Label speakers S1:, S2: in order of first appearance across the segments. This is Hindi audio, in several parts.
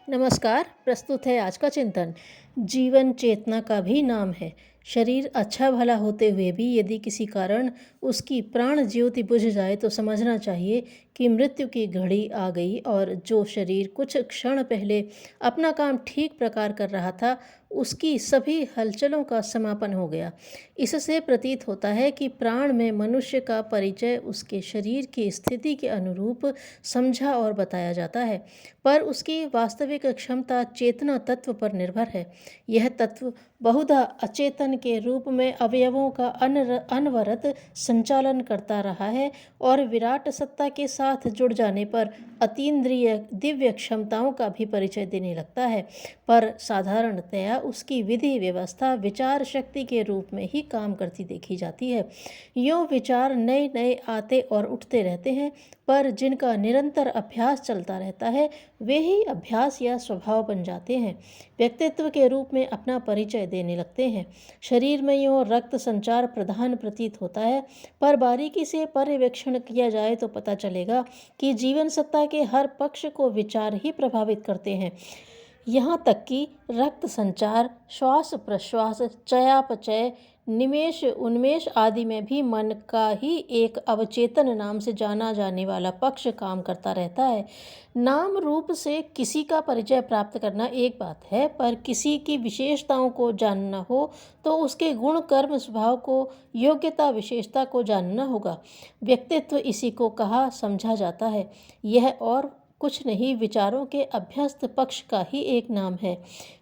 S1: नमस्कार। प्रस्तुत है आज का चिंतन। जीवन चेतना का भी नाम है। शरीर अच्छा भला होते हुए भी यदि किसी कारण उसकी प्राण ज्योति बुझ जाए तो समझना चाहिए कि मृत्यु की घड़ी आ गई और जो शरीर कुछ क्षण पहले अपना काम ठीक प्रकार कर रहा था उसकी सभी हलचलों का समापन हो गया। इससे प्रतीत होता है कि प्राण में मनुष्य का परिचय उसके शरीर की स्थिति के अनुरूप समझा और बताया जाता है, पर उसकी वास्तविक क्षमता चेतना तत्व पर निर्भर है। यह तत्व बहुधा अचेतन के रूप में अवयवों का अनवरत संचालन करता रहा है और विराट सत्ता के साथ जुड़ जाने पर अतीन्द्रिय दिव्य क्षमताओं का भी परिचय देने लगता है, पर साधारणतया उसकी विधि व्यवस्था विचार शक्ति के रूप में ही काम करती देखी जाती है। यूँ विचार नए नए आते और उठते रहते हैं, पर जिनका निरंतर अभ्यास चलता रहता है वे ही अभ्यास या स्वभाव बन जाते हैं, व्यक्तित्व के रूप में अपना परिचय देने लगते हैं। शरीर में यूँ रक्त संचार प्रधान प्रतीत होता है, पर बारीकी से पर्यवेक्षण किया जाए तो पता चलेगा कि जीवन सत्ता के हर पक्ष को विचार ही प्रभावित करते हैं। यहाँ तक कि रक्त संचार, श्वास प्रश्वास, चयापचय, निमेष उन्मेष आदि में भी मन का ही एक अवचेतन नाम से जाना जाने वाला पक्ष काम करता रहता है। नाम रूप से किसी का परिचय प्राप्त करना एक बात है, पर किसी की विशेषताओं को जानना हो तो उसके गुण कर्म स्वभाव को, योग्यता विशेषता को जानना होगा। व्यक्तित्व इसी को कहा समझा जाता है। यह और कुछ नहीं, विचारों के अभ्यस्त पक्ष का ही एक नाम है।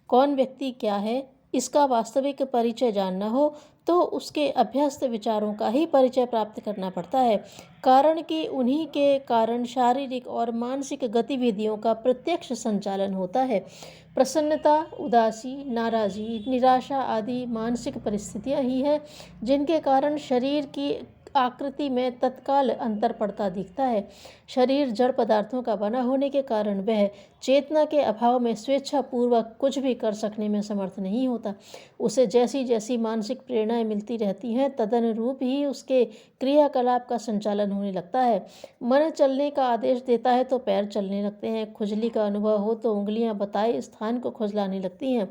S1: कौन व्यक्ति क्या है, इसका वास्तविक परिचय जानना हो तो उसके अभ्यस्त विचारों का ही परिचय प्राप्त करना पड़ता है, कारण कि उन्हीं के कारण शारीरिक और मानसिक गतिविधियों का प्रत्यक्ष संचालन होता है। प्रसन्नता, उदासी, नाराज़गी, निराशा आदि मानसिक परिस्थितियां ही है जिनके कारण शरीर की आकृति में तत्काल अंतर पड़ता दिखता है। शरीर जड़ पदार्थों का बना होने के कारण वह चेतना के अभाव में स्वेच्छापूर्वक कुछ भी कर सकने में समर्थ नहीं होता। उसे जैसी जैसी मानसिक प्रेरणाएं मिलती रहती हैं तदनुरूप ही उसके क्रियाकलाप का संचालन होने लगता है। मन चलने का आदेश देता है तो पैर चलने लगते हैं, खुजली का अनुभव हो तो उंगलियां बताए स्थान को खुजलाने लगती हैं।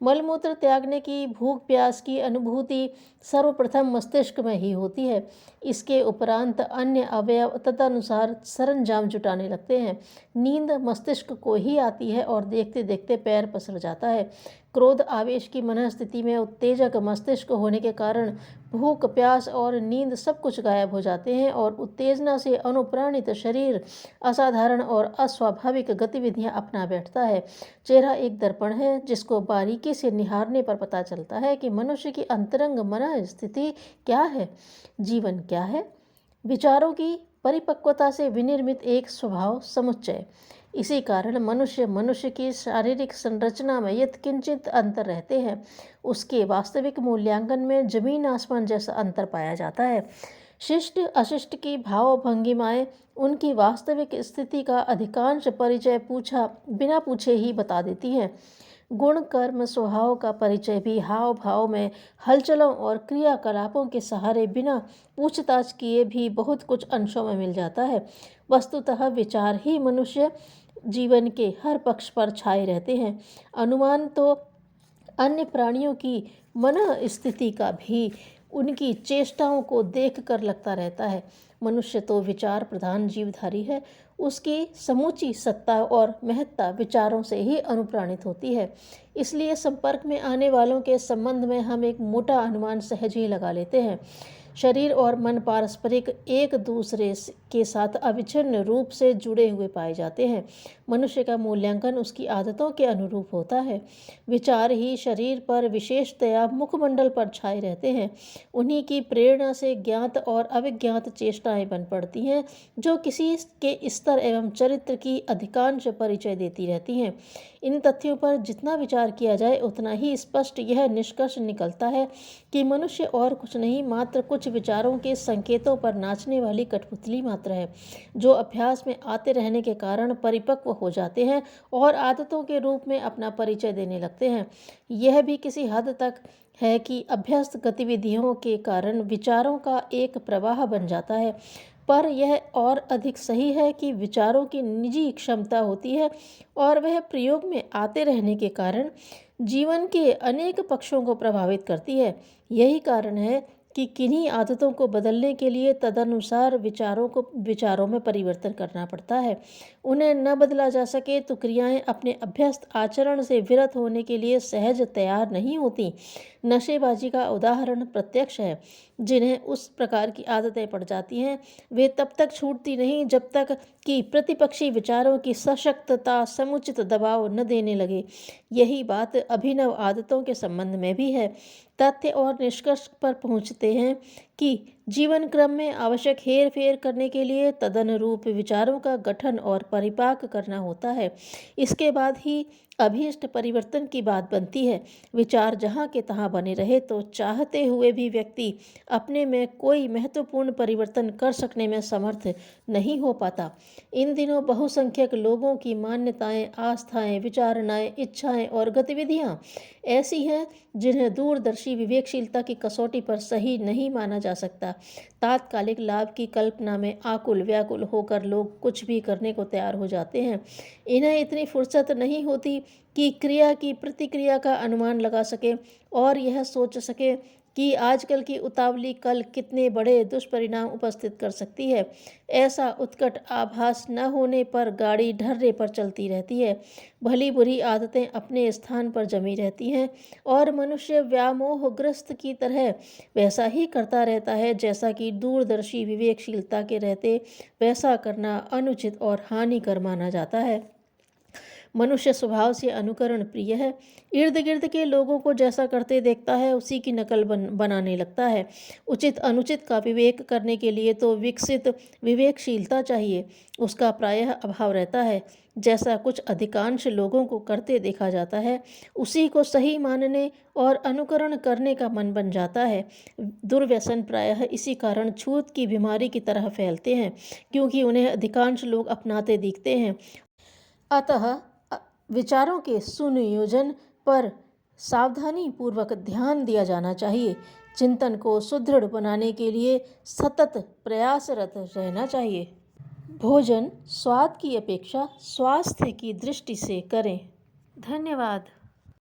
S1: मलमूत्र त्यागने की, भूख प्यास की अनुभूति सर्वप्रथम मस्तिष्क में ही होती है। इसके उपरांत अन्य अवयव तदनुसार सरंजाम जुटाने लगते हैं। नींद मस्तिष्क को ही आती है और देखते देखते पैर पसर जाता है। क्रोध आवेश की मनःस्थिति में उत्तेजक मस्तिष्क होने के कारण भूख प्यास और नींद सब कुछ गायब हो जाते हैं और उत्तेजना से अनुप्राणित शरीर असाधारण और अस्वाभाविक गतिविधियां अपना बैठता है। चेहरा एक दर्पण है जिसको बारीकी से निहारने पर पता चलता है कि मनुष्य की अंतरंग मन स्थिति क्या है, जीवन क्या है। विचारों की परिपक्वता से विनिर्मित एक स्वभाव समुच्चय। इसी कारण मनुष्य की शारीरिक संरचना में यत्किंचित अंतर रहते हैं, उसके वास्तविक मूल्यांकन में जमीन आसमान जैसा अंतर पाया जाता है। शिष्ट अशिष्ट की भाव भंगिमाएं उनकी वास्तविक स्थिति का अधिकांश परिचय बिना पूछे ही बता देती हैं। गुण कर्म स्वभाव का परिचय भी हाव भाव में हलचलों और क्रियाकलापों के सहारे बिना पूछताछ किए भी बहुत कुछ अंशों में मिल जाता है। वस्तुतः विचार ही मनुष्य जीवन के हर पक्ष पर छाए रहते हैं। अनुमान तो अन्य प्राणियों की मन स्थिति का भी उनकी चेष्टाओं को देख कर लगता रहता है। मनुष्य तो विचार प्रधान जीवधारी है, उसकी समूची सत्ता और महत्ता विचारों से ही अनुप्राणित होती है। इसलिए संपर्क में आने वालों के संबंध में हम एक मोटा अनुमान सहज ही लगा लेते हैं। शरीर और मन पारस्परिक एक दूसरे के साथ अविच्छिन्न रूप से जुड़े हुए पाए जाते हैं। मनुष्य का मूल्यांकन उसकी आदतों के अनुरूप होता है। विचार ही शरीर पर विशेषतया मुखमंडल पर छाए रहते हैं। उन्हीं की प्रेरणा से ज्ञात और अविज्ञात चेष्टाएं बन पड़ती हैं जो किसी के स्तर एवं चरित्र की अधिकांश परिचय देती रहती हैं। इन तथ्यों पर जितना विचार किया जाए उतना ही स्पष्ट यह निष्कर्ष निकलता है कि मनुष्य और कुछ नहीं, मात्र कुछ विचारों के संकेतों पर नाचने वाली कठपुतली मात्र है, जो अभ्यास में आते रहने के कारण परिपक्व हो जाते हैं और आदतों के रूप में अपना परिचय देने लगते हैं। यह भी किसी हद तक है कि अभ्यस्त गतिविधियों के कारण विचारों का एक प्रवाह बन जाता है, पर यह और अधिक सही है कि विचारों की निजी क्षमता होती है और वह प्रयोग में आते रहने के कारण जीवन के अनेक पक्षों को प्रभावित करती है। यही कारण है कि किन्हीं आदतों को बदलने के लिए तदनुसार विचारों में परिवर्तन करना पड़ता है। उन्हें न बदला जा सके तो क्रियाएं अपने अभ्यस्त आचरण से विरत होने के लिए सहज तैयार नहीं होती। नशेबाजी का उदाहरण प्रत्यक्ष है। जिन्हें उस प्रकार की आदतें पड़ जाती हैं वे तब तक छूटती नहीं जब तक कि प्रतिपक्षी विचारों की सशक्तता समुचित दबाव न देने लगे। यही बात अभिनव आदतों के संबंध में भी है। तथ्य और निष्कर्ष पर पहुंचते हैं कि जीवन क्रम में आवश्यक हेर फेर करने के लिए तदनुरूप विचारों का गठन और परिपाक करना होता है। इसके बाद ही अभीष्ट परिवर्तन की बात बनती है। विचार जहाँ के तहाँ बने रहे तो चाहते हुए भी व्यक्ति अपने में कोई महत्वपूर्ण परिवर्तन कर सकने में समर्थ नहीं हो पाता। इन दिनों बहुसंख्यक लोगों की मान्यताएं, आस्थाएं, विचारणाएं, इच्छाएं और गतिविधियां ऐसी हैं जिन्हें दूरदर्शी विवेकशीलता की कसौटी पर सही नहीं माना जा सकता। तात्कालिक लाभ की कल्पना में आकुल व्याकुल होकर लोग कुछ भी करने को तैयार हो जाते हैं। इन्हें इतनी फुर्सत नहीं होती कि क्रिया की प्रतिक्रिया का अनुमान लगा सके और यह सोच सके कि आजकल की उतावली कल कितने बड़े दुष्परिणाम उपस्थित कर सकती है। ऐसा उत्कट आभास न होने पर गाड़ी ढर्रे पर चलती रहती है। भली बुरी आदतें अपने स्थान पर जमी रहती हैं और मनुष्य व्यामोहग्रस्त की तरह वैसा ही करता रहता है जैसा कि दूरदर्शी विवेकशीलता के रहते वैसा करना अनुचित और हानिकर माना जाता है। मनुष्य स्वभाव से अनुकरण प्रिय है। इर्द गिर्द के लोगों को जैसा करते देखता है उसी की नकल बनाने लगता है। उचित अनुचित का विवेक करने के लिए तो विकसित विवेकशीलता चाहिए, उसका प्रायः अभाव रहता है। जैसा कुछ अधिकांश लोगों को करते देखा जाता है उसी को सही मानने और अनुकरण करने का मन बन जाता है। दुर्व्यसन प्रायः इसी कारण छूत की बीमारी की तरह फैलते हैं, क्योंकि उन्हें अधिकांश लोग अपनाते दिखते हैं। अतः विचारों के सुनियोजन पर सावधानी पूर्वक ध्यान दिया जाना चाहिए। चिंतन को सुदृढ़ बनाने के लिए सतत प्रयासरत रहना चाहिए। भोजन स्वाद की अपेक्षा स्वास्थ्य की दृष्टि से करें। धन्यवाद।